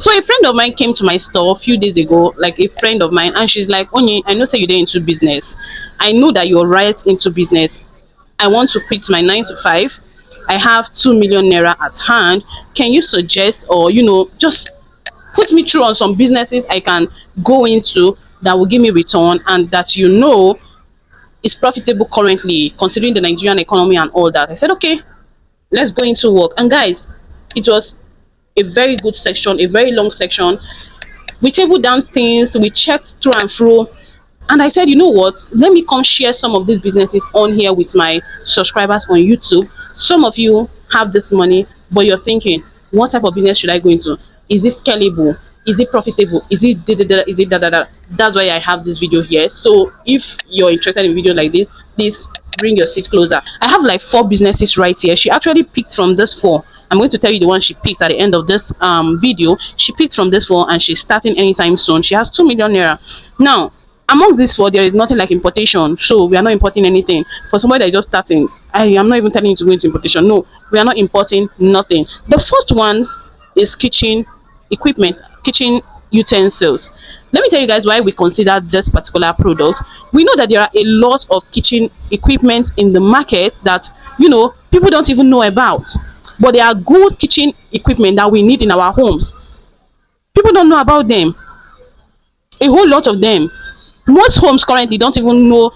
So a friend of mine came to my store a few days ago, like a friend of mine, and she's like, Onye, I know say you're into business. I know that you're right into business. I want to quit my 9 to 5. I have 2 million naira at hand. Can you suggest, or just put me through on some businesses I can go into that will give me return, and that is profitable currently, considering the Nigerian economy and all that. I said, okay, let's go into work. And guys, it was a very good section, a very long section. We tabled down things, we checked through and through, and I said, you know what, let me come share some of these businesses on here with my subscribers on YouTube. Some of you have this money, but you're thinking, what type of business should I go into? Is it scalable? Is it profitable? Is it da, da, da, is it da, da, da? That's why I have this video here. So if you're interested in video like this, please bring your seat closer. I have like 4 businesses right here. She actually picked from this 4. I'm going to tell you the one she picked at the end of this video. She picked from this 4, and she's starting anytime soon. She has 2 million naira. Now, among these 4, there is nothing like importation, so we are not importing anything. For somebody that is just starting, I am not even telling you to go into importation. No, we are not importing nothing. The first one is kitchen equipment, kitchen utensils. Let me tell you guys why we consider this particular product. We know that there are a lot of kitchen equipment in the market that people don't even know about, but they are good kitchen equipment that we need in our homes. People don't know about them, a whole lot of them. Most homes currently don't even know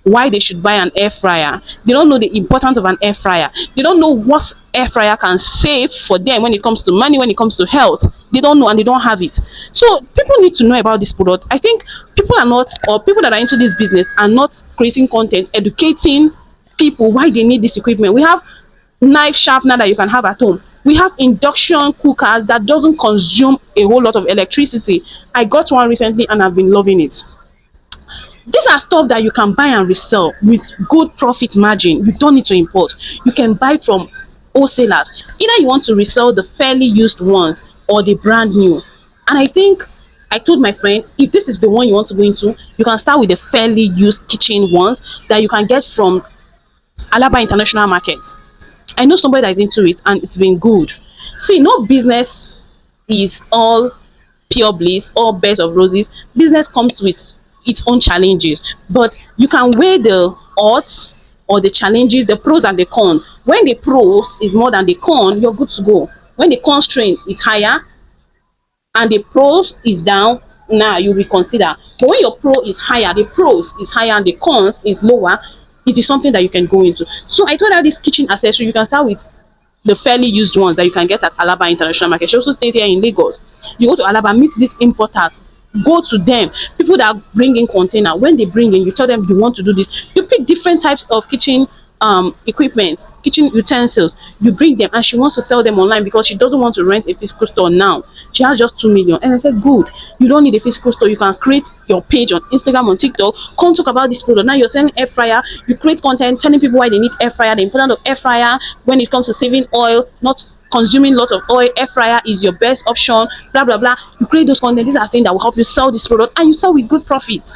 why they should buy an air fryer. They don't know the importance of an air fryer. They don't know what air fryer can save for them when it comes to money, when it comes to health. They don't know, and they don't have it. So people need to know about this product. I think people are not, or people that are into this business are not creating content, educating people why they need this equipment. We have knife sharpener that you can have at home. We have induction cookers that doesn't consume a whole lot of electricity. I got one recently and I've been loving it. These are stuff that you can buy and resell with good profit margin. You don't need to import. You can buy from wholesalers. Either you want to resell the fairly used ones or the brand new. And I think I told my friend, if this is the one you want to go into, you can start with the fairly used kitchen ones that you can get from Alaba International Market. I know somebody that is into it, and it's been good. See, no business is all pure bliss, all beds of roses. Business comes with its own challenges, but you can weigh the odds or the challenges, the pros and the cons. When the pros is more than the con, you're good to go. When the constraint is higher and the pros is down, now you reconsider. But when your pro is higher, the pros is higher and the cons is lower, it is something that you can go into. So I told her this kitchen accessory, you can start with the fairly used ones that you can get at Alaba International Market. She also stays here in Lagos. You go to Alaba, meet these importers, go to them, people that bring in container. When they bring in, you tell them you want to do this. You pick different types of kitchen equipment, kitchen utensils, you bring them, and she wants to sell them online because she doesn't want to rent a physical store now. She has just 2 million. And I said, good, you don't need a physical store. You can create your page on Instagram, on TikTok, come talk about this product. Now you're selling air fryer, you create content telling people why they need air fryer, the importance of air fryer when it comes to saving oil, not consuming lots of oil. Air fryer is your best option, blah blah blah. You create those content. These are things that will help you sell this product, and you sell with good profit.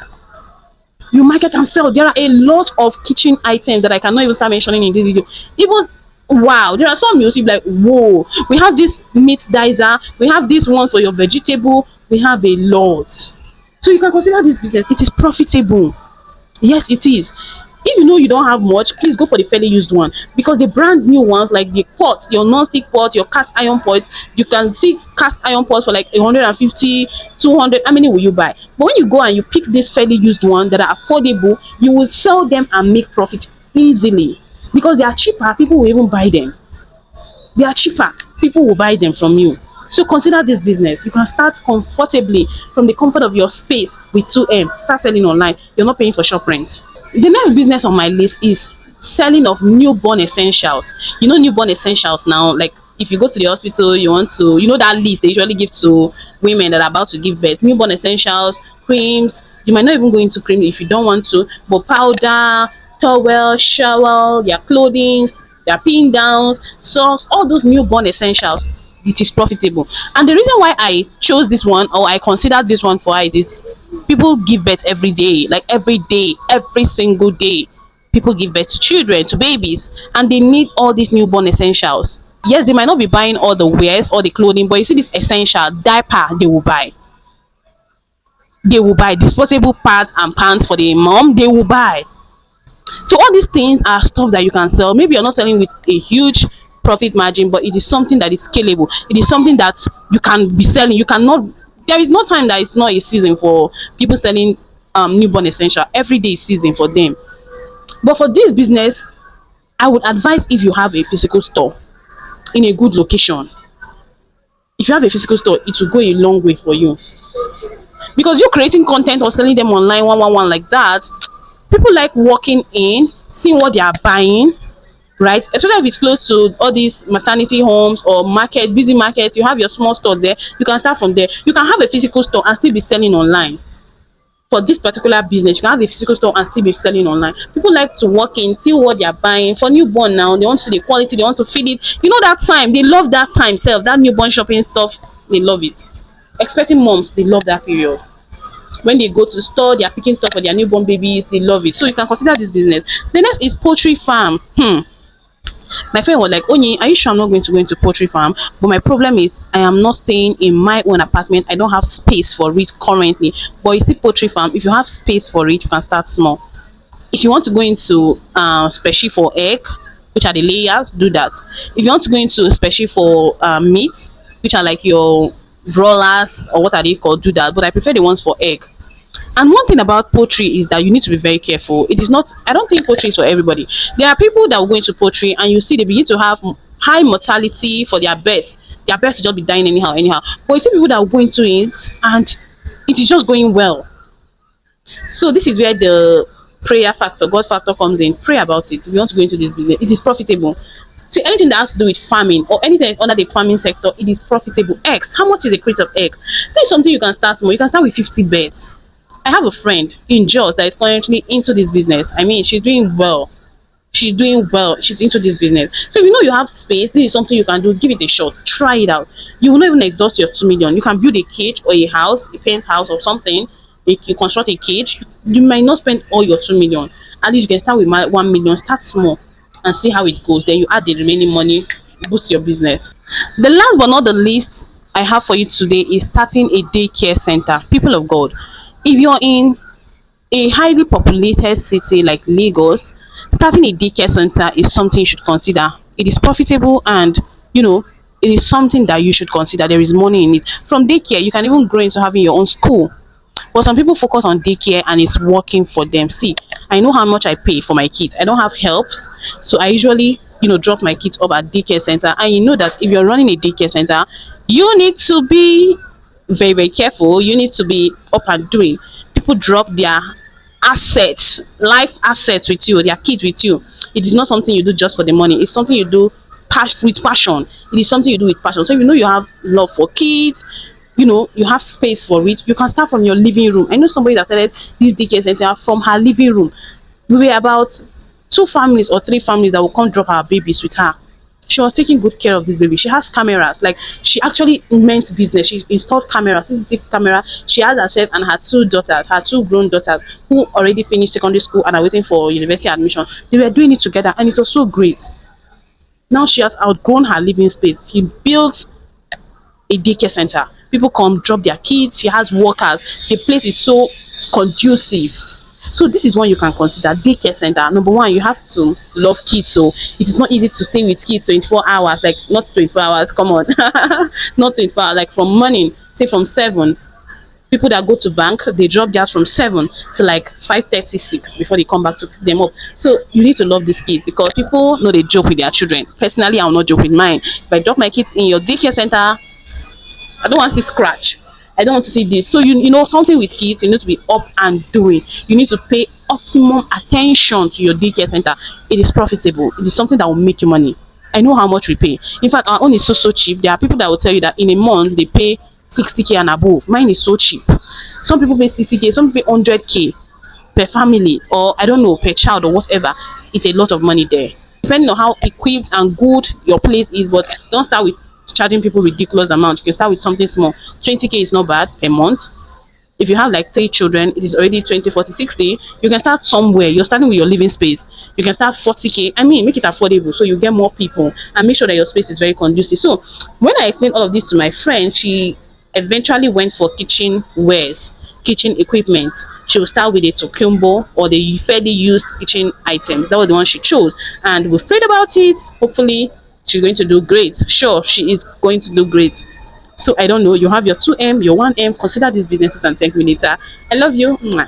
You market and sell. There are a lot of kitchen items that I cannot even start mentioning in this video. Even wow, there are some you see like, whoa, we have this meat dicer, we have this one for your vegetable, we have a lot. So you can consider this business. It is profitable. Yes, it is. If you know you don't have much, please go for the fairly used one, because the brand new ones like the pots, your non-stick pot, your cast iron pot, you can see cast iron pots for like 150, 200. How many will you buy? But when you go and you pick this fairly used one that are affordable, you will sell them and make profit easily because they are cheaper. People will even buy them. They are cheaper. People will buy them from you. So consider this business. You can start comfortably from the comfort of your space with 2M. Start selling online. You're not paying for shop rent. The next business on my list is selling of newborn essentials. You know newborn essentials now, like if you go to the hospital, you want to, that list they usually give to women that are about to give birth. Newborn essentials, creams. You might not even go into cream if you don't want to, but powder, towel, shower, their clothing, their pin downs, socks, all those newborn essentials. It is profitable. And the reason why I chose this one, or I considered this one for it, is people give birth every day, like every day, every single day. People give birth to children, to babies, and they need all these newborn essentials. Yes, they might not be buying all the wares or the clothing, but you see this essential diaper, they will buy. They will buy disposable pads and pants for the mom. They will buy. So all these things are stuff that you can sell. Maybe you're not selling with a huge profit margin, but it is something that is scalable. It is something that you can be selling. You cannot. There is no time that it's not a season for people selling newborn essential. Every day is season for them. But for this business, I would advise if you have a physical store in a good location. If you have a physical store, it will go a long way for you. Because you're creating content or selling them online one like that, people like walking in, seeing what they are buying, right? Especially if it's close to all these maternity homes or market, busy markets, you have your small store there. You can start from there. You can have a physical store and still be selling online. For this particular business, you can have a physical store and still be selling online. People like to walk in, feel what they are buying. For newborn now, they want to see the quality, they want to feed it. You know that time, they love that time self, that newborn shopping stuff, they love it. Expecting moms, they love that period. When they go to the store, they are picking stuff for their newborn babies, they love it. So you can consider this business. The next is poultry farm. My friend was like, Onyi, are you sure I'm not going to go into poultry farm? But my problem is I am not staying in my own apartment. I don't have space for it currently. But you see, poultry farm, if you have space for it, you can start small. If you want to go into special for egg, which are the layers, do that. If you want to go into special for meat, which are like your broilers or what are they called, do that. But I prefer the ones for egg. And one thing about poultry is that you need to be very careful. It is not, I don't think poultry is for everybody. There are people that will go into poultry and you see they begin to have high mortality for their birds. Their birds will just be dying anyhow. But you see people that will go into it and it is just going well. So this is where the prayer factor, God factor comes in. Pray about it. If you want to go into this business, it is profitable. See, anything that has to do with farming or anything that is under the farming sector, it is profitable. Eggs, how much is a crate of egg? This is something you can start small. You can start with 50 birds. I have a friend in Gjuys that is currently into this business. I mean, she's doing well. She's doing well. She's into this business. So if you know you have space, this is something you can do. Give it a shot. Try it out. You will not even exhaust your 2 million. You can build a cage or a house, a penthouse or something. You construct a cage. You might not spend all your 2 million. At least you can start with 1 million. Start small and see how it goes. Then you add the remaining money, boost your business. The last but not the least I have for you today is starting a daycare center. People of God, if you're in a highly populated city like Lagos, starting a daycare center is something you should consider. It is profitable and you know it is something that you should consider. There is money in it. From daycare, you can even grow into having your own school. But some people focus on daycare and it's working for them. See, I know how much I pay for my kids. I don't have helps, so I usually drop my kids off at daycare center. And you know that if you're running a daycare center, you need to be very careful. You need to be up and doing. People drop their assets, life assets with you, their kids with you. It is not something you do just for the money. It's something you do with passion. It is something you do with passion. So if you know you have love for kids, you have space for it, you can start from your living room. I know somebody that started this daycare center from her living room. We were about 2 families or 3 families that will come drop our babies with her. She was taking good care of this baby. She has cameras. Like, she actually meant business. She installed cameras, CCTV camera. She has herself and her 2 daughters, her 2 grown daughters, who already finished secondary school and are waiting for university admission. They were doing it together and it was so great. Now she has outgrown her living space. She built a daycare center. People come drop their kids. She has workers. The place is so conducive. So this is one you can consider, daycare center. Number one, you have to love kids. So it is not easy to stay with kids 24 hours. Like, not 24 hours, come on. Not 24 hours, like from morning, say from 7. People that go to bank, they drop theirs from 7 to like 5:36 before they come back to pick them up. So you need to love these kids, because people know they joke with their children. Personally, I will not joke with mine. If I drop my kids in your daycare center, I don't want to see scratch. I don't want to see this. So you know something with kids, you need to be up and doing. You need to pay optimum attention to your daycare center. It is profitable. It is something that will make you money. I know how much we pay. In fact, our own is so cheap. There are people that will tell you that in a month they pay 60k and above. Mine is so cheap. Some people pay 60k, some people pay 100k per family, or I don't know, per child or whatever. It's a lot of money there, depending on how equipped and good your place is. But don't start with charging people ridiculous amount. You can start with something small. 20k is not bad per month. If you have like 3 children, it is already 20, 40, 60. You can start somewhere. You're starting with your living space. You can start 40K. I mean, make it affordable so you get more people and make sure that your space is very conducive. So when I explained all of this to my friend, she eventually went for kitchen wares, kitchen equipment. She will start with a Tokimbo or the fairly used kitchen item. That was the one she chose. And we've prayed about it. Hopefully, she's going to do great. Sure, she is going to do great. So I don't know. You have your 2M, your 1M. Consider these businesses and thank me later. I love you. Mwah.